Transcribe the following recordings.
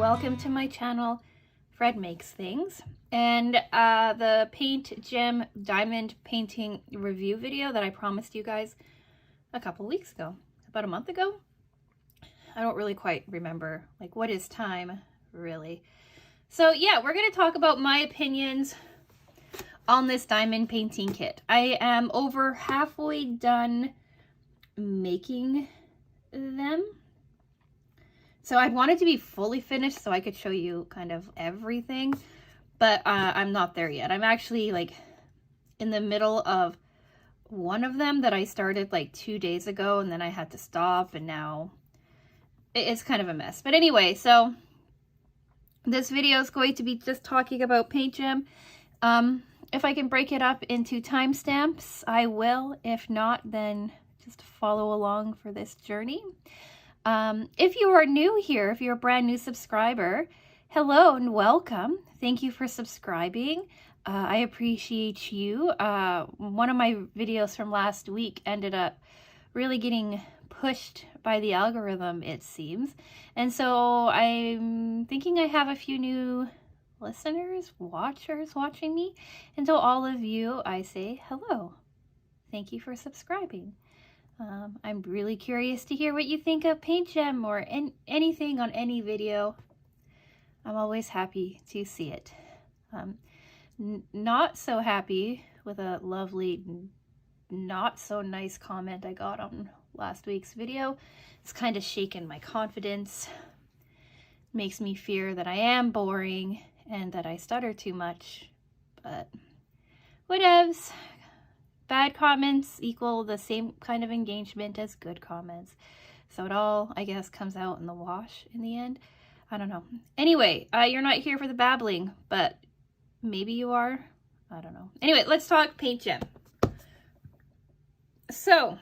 welcome to my channel, Fred Makes Things. And the Paint Gem Diamond Painting review video that I promised you guys a couple weeks ago, about a month ago. I don't really quite remember, like, what is time, really? So yeah, we're going to talk about my opinions on this diamond painting kit. I am over halfway done making them. So I wanted to be fully finished so I could show you kind of everything, but I'm not there yet. I'm actually like in the middle of one of them that I started like 2 days ago, and then I had to stop, and now it's kind of a mess. But anyway, so this video is going to be just talking about Paint Gem. If I can break it up into timestamps, I will. If not, then just follow along for this journey. If you are new here, if you're a brand new subscriber, hello and welcome. Thank you for subscribing. I appreciate you. One of my videos from last week ended up really getting pushed by the algorithm, it seems. And so I'm thinking I have a few new listeners, watchers watching me. And to all of you, I say hello. Thank you for subscribing. I'm really curious to hear what you think of Paint Gem or anything on any video. I'm always happy to see it. Not so happy with a lovely, not so nice comment I got on last week's video. It's kind of shaken my confidence. Makes me fear that I am boring and that I stutter too much, but whatevs. Bad comments equal the same kind of engagement as good comments. So it all, I guess, comes out in the wash in the end. I don't know. Anyway, you're not here for the babbling, but maybe you are. I don't know. Anyway, let's talk Paint Gem. So,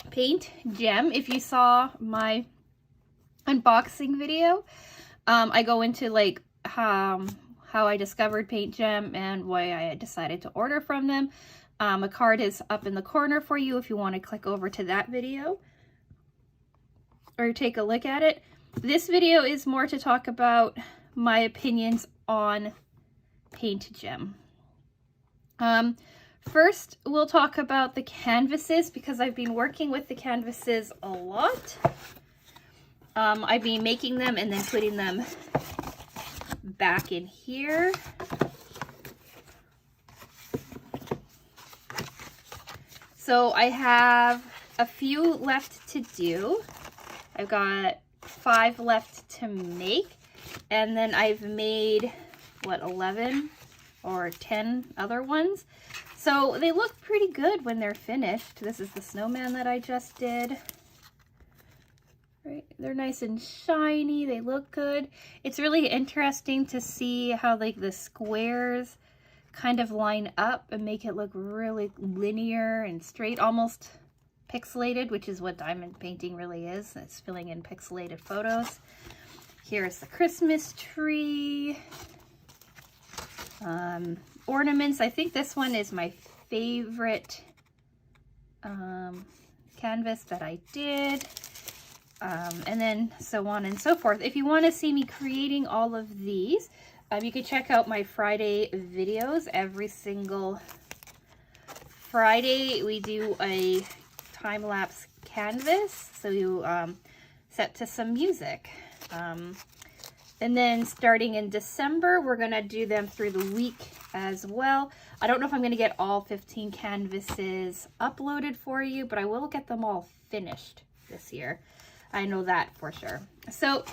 Paint Gem, if you saw my unboxing video, I go into like how I discovered Paint Gem and why I decided to order from them. A card is up in the corner for you if you want to click over to that video or take a look at it. This video is more to talk about my opinions on Paint Gem. First, we'll talk about the canvases because I've been working with the canvases a lot. I've been making them and then putting them back in here. So I have a few left to do. I've got 5 left to make, and then I've made, what, 11 or 10 other ones. So they look pretty good when they're finished. This is the snowman that I just did. Right, they're nice and shiny. They look good. It's really interesting to see how like the squares kind of line up and make it look really linear and straight, almost pixelated, which is what diamond painting really is. It's filling in pixelated photos. Here's the Christmas tree. Ornaments. I think this one is my favorite canvas that I did. And then so on and so forth. If you want to see me creating all of these, you can check out my Friday videos. Every single Friday we do a time-lapse canvas, so you set to some music. And then starting in December, we're going to do them through the week as well. I don't know if I'm going to get all 15 canvases uploaded for you, but I will get them all finished this year. I know that for sure. So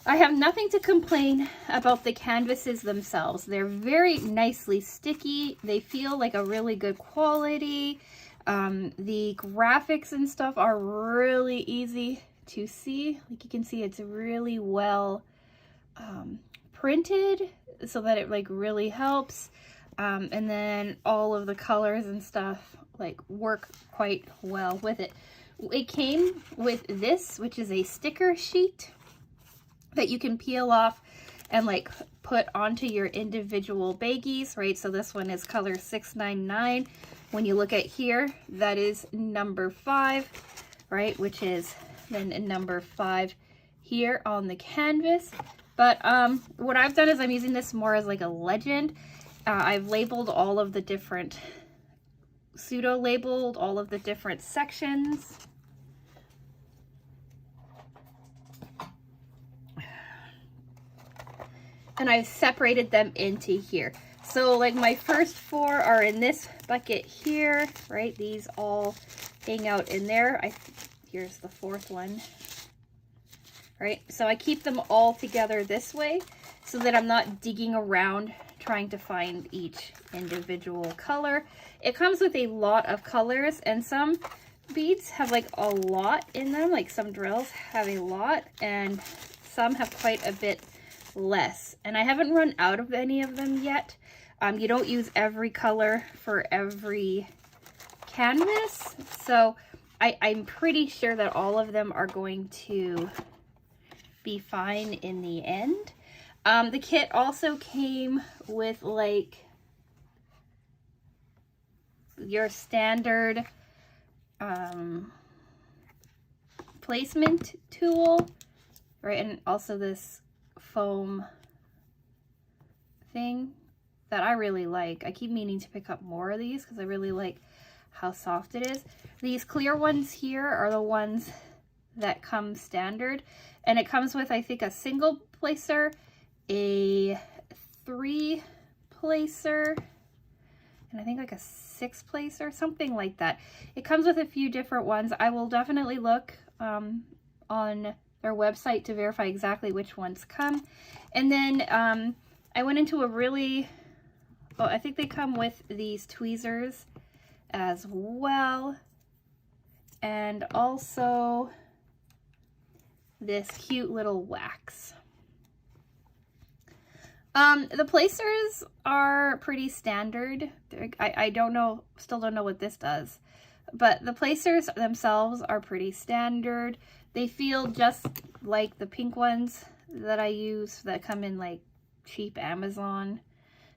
I have nothing to complain about the canvases themselves. They're very nicely sticky. They feel like a really good quality. The graphics and stuff are really easy to see. Like you can see, it's really well printed so that it like really helps. And then all of the colors and stuff like work quite well with it. It came with this, which is a sticker sheet that you can peel off and like put onto your individual baggies, right? So this one is color 699. When you look at here, that is number 5, right? Which is then number 5 here on the canvas. But what I've done is I'm using this more as like a legend. I've labeled all of the different, pseudo-labeled all of the different sections. And I've separated them into here. So like my first 4 are in this bucket here, right? These all hang out in there. Here's the 4th one, right? So I keep them all together this way so that I'm not digging around trying to find each individual color. It comes with a lot of colors, and some beads have like a lot in them, like some drills have a lot, and some have quite a bit less. And I haven't run out of any of them yet. You don't use every color for every canvas, so I'm pretty sure that all of them are going to be fine in the end. The kit also came with like your standard placement tool, right? And also this foam thing that I really like. I keep meaning to pick up more of these because I really like how soft it is. These clear ones here are the ones that come standard, and it comes with, I think, a single placer, a 3 placer, and I think like a 6 placer, something like that. It comes with a few different ones. I will definitely look on their website to verify exactly which ones come. And then I went into a really, oh, I think they come with these tweezers as well, and also this cute little wax. The placers are pretty standard. I don't know, still don't know what this does, but the placers themselves are pretty standard. They feel just like the pink ones that I use that come in like cheap Amazon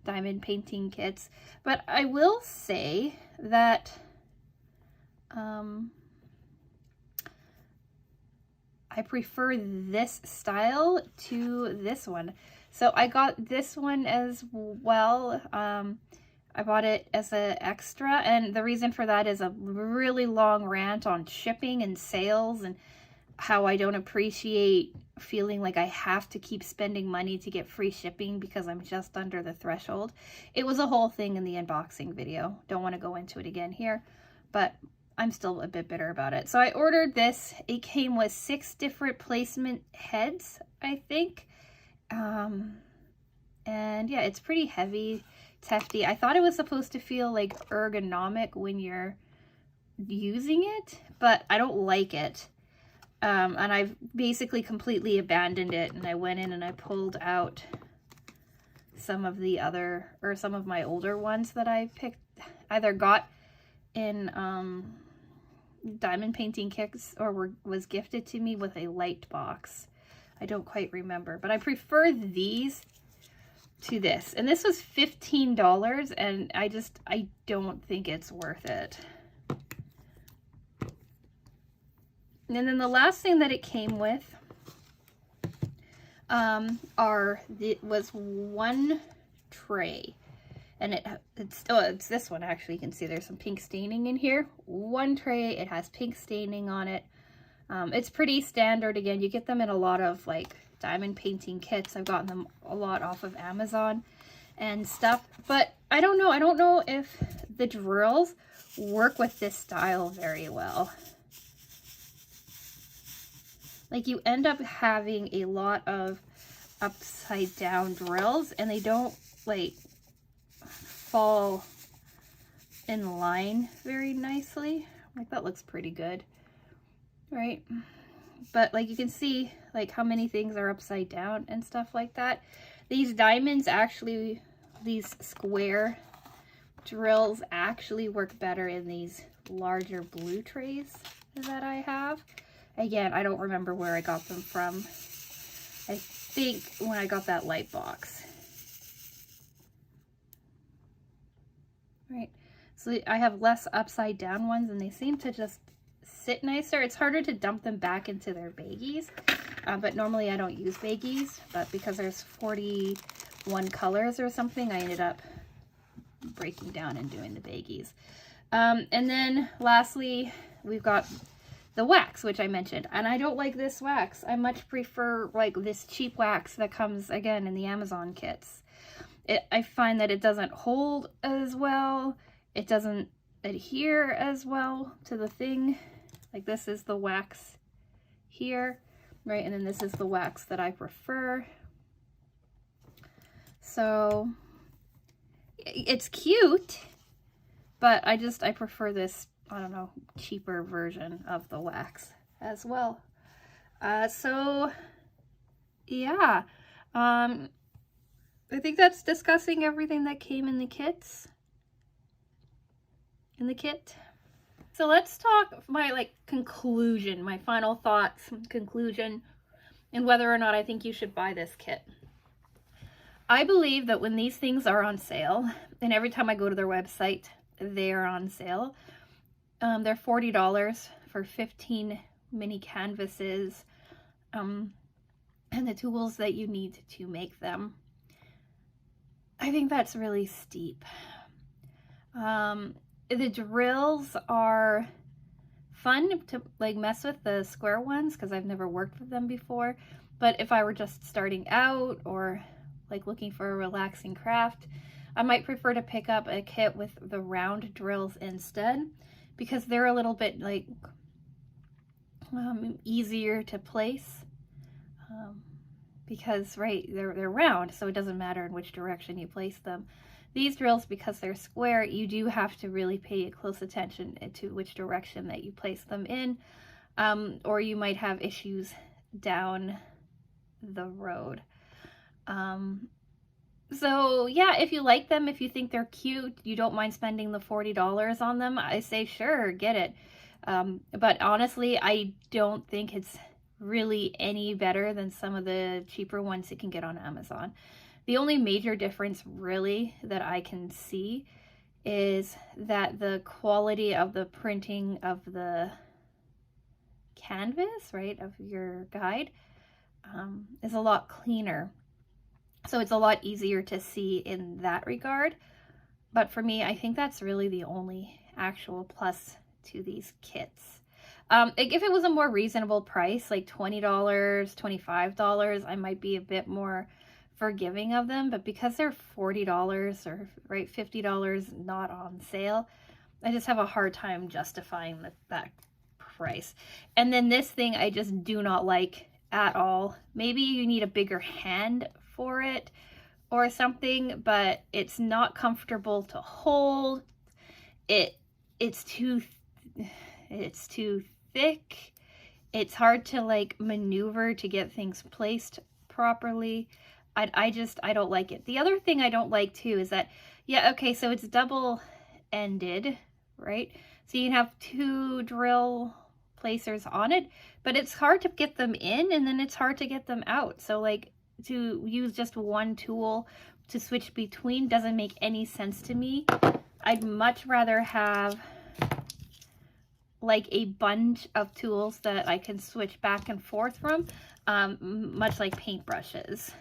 diamond painting kits. But I will say that I prefer this style to this one. So I got this one as well. I bought it as an extra, and the reason for that is a really long rant on shipping and sales and how I don't appreciate feeling like I have to keep spending money to get free shipping because I'm just under the threshold. It was a whole thing in the unboxing video. Don't want to go into it again here, but I'm still a bit bitter about it. So I ordered this. It came with 6 different placement heads, I think. And yeah, it's pretty heavy. It's hefty. I thought it was supposed to feel like ergonomic when you're using it, but I don't like it. And I've basically completely abandoned it, and I went in and I pulled out some of the other, or some of my older ones that I picked, either got in diamond painting kits or was gifted to me with a light box. I don't quite remember, but I prefer these to this. And this was $15, and I don't think it's worth it. And then the last thing that it came with was one tray, and it's this one actually. You can see there's some pink staining in here. One tray, it has pink staining on it. It's pretty standard. Again, you get them in a lot of like diamond painting kits. I've gotten them a lot off of Amazon and stuff, but I don't know if the drills work with this style very well. Like, you end up having a lot of upside down drills, and they don't like fall in line very nicely. Like, that looks pretty good, right? But like, you can see like how many things are upside down and stuff like that. These diamonds actually, these square drills actually work better in these larger blue trays that I have. Again, I don't remember where I got them from. I think when I got that light box. Right, so I have less upside down ones, and they seem to just sit nicer. It's harder to dump them back into their baggies. but normally I don't use baggies, but because there's 41 colors or something, I ended up breaking down and doing the baggies. And then lastly, we've got the wax, which I mentioned, and I don't like this wax. I much prefer like this cheap wax that comes again in the Amazon kits. I find that it doesn't hold as well. It doesn't adhere as well to the thing. Like this is the wax here, right? And then this is the wax that I prefer. So it's cute, but I prefer this, I don't know, cheaper version of the wax as well. So yeah, I think that's discussing everything that came in the kits. So let's talk my conclusion, my final thoughts, conclusion, and whether or not I think you should buy this kit. I believe that when these things are on sale, and every time I go to their website, they are on sale. They're $40 for 15 mini canvases, and the tools that you need to make them. I think that's really steep. The drills are fun to mess with, the square ones, because I've never worked with them before. But if I were just starting out or looking for a relaxing craft, I might prefer to pick up a kit with the round drills instead, because they're a little bit easier to place. Because they're round, so it doesn't matter in which direction you place them. These drills, because they're square, you do have to really pay close attention to which direction that you place them in, or you might have issues down the road. So yeah, if you like them, if you think they're cute, you don't mind spending the $40 on them, I say sure, get it. But honestly, I don't think it's really any better than some of the cheaper ones you can get on Amazon. The only major difference really that I can see is that the quality of the printing of the canvas, right, of your guide, is a lot cleaner. So it's a lot easier to see in that regard. But for me, I think that's really the only actual plus to these kits. If it was a more reasonable price, like $20, $25, I might be a bit more forgiving of them. But because they're $40 or $50 not on sale, I just have a hard time justifying that price. And then this thing I just do not like at all. Maybe you need a bigger hand for it or something, but it's not comfortable to hold. It's too thick. It's hard to maneuver to get things placed properly. I don't like it. The other thing I don't like too is that, yeah, okay, so it's double-ended, right? So you have two drill placers on it, but it's hard to get them in and then it's hard to get them out. So to use just one tool to switch between doesn't make any sense to me. I'd much rather have a bunch of tools that I can switch back and forth from, much like paintbrushes,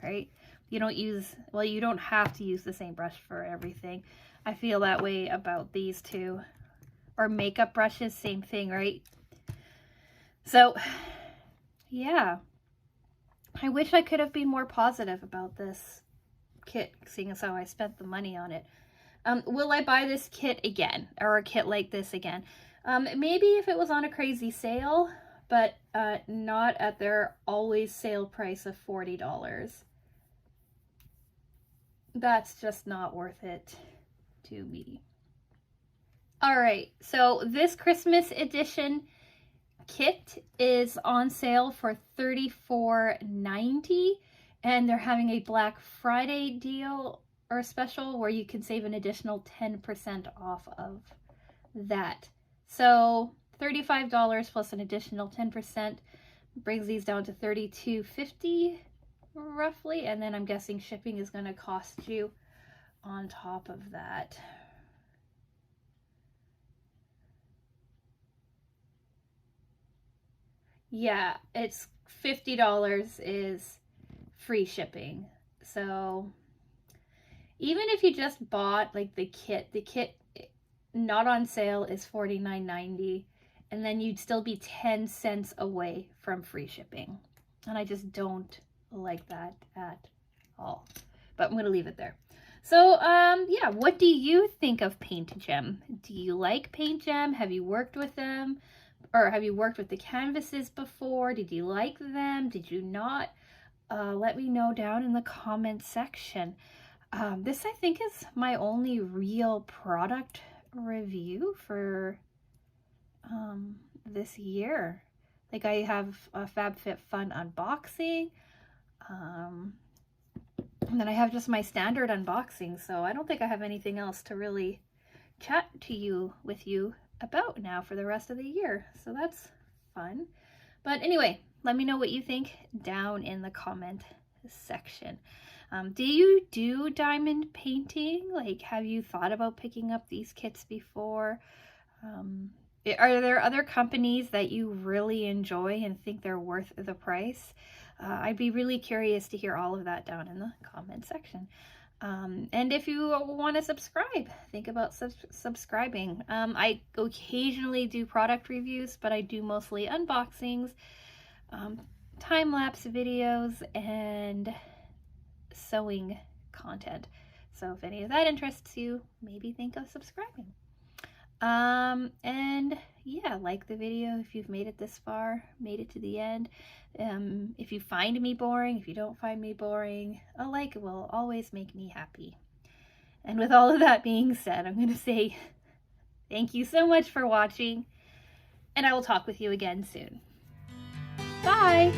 right? You don't have to use the same brush for everything. I feel that way about these two. Or makeup brushes, same thing, right? So, yeah. I wish I could have been more positive about this kit, seeing as how I spent the money on it. Will I buy this kit again, or a kit like this again? Maybe if it was on a crazy sale, but not at their always sale price of $40. That's just not worth it to me. All right, so this Christmas edition kit is on sale for $34.90, and they're having a Black Friday deal or special where you can save an additional 10% off of that. So $35 plus an additional 10% brings these down to $32.50 roughly, and then I'm guessing shipping is going to cost you on top of that. Yeah, it's $50 is free shipping. So even if you just bought like the kit not on sale is $49.90, and then you'd still be 10 cents away from free shipping. And I just don't like that at all. But I'm going to leave it there. So, yeah, what do you think of Paint Gem? Do you like Paint Gem? Have you worked with them? Or have you worked with the canvases before? Did you like them? Did you not? Let me know down in the comment section. This, I think, is my only real product review for this year. Like, I have a FabFitFun unboxing, and then I have just my standard unboxing, so I don't think I have anything else to really chat with you about now for the rest of the year, so that's fun. But anyway, let me know what you think down in the comment section. Do you do diamond painting? Like, have you thought about picking up these kits before? Are there other companies that you really enjoy and think they're worth the price? I'd be really curious to hear all of that down in the comment section. And if you want to subscribe, think about subscribing. I occasionally do product reviews, but I do mostly unboxings, time-lapse videos, and sewing content. So if any of that interests you, maybe think of subscribing. And yeah, like the video if you've made it this far, made it to the end. If you find me boring, if you don't find me boring, a like will always make me happy. And with all of that being said, I'm going to say thank you so much for watching, and I will talk with you again soon. Bye!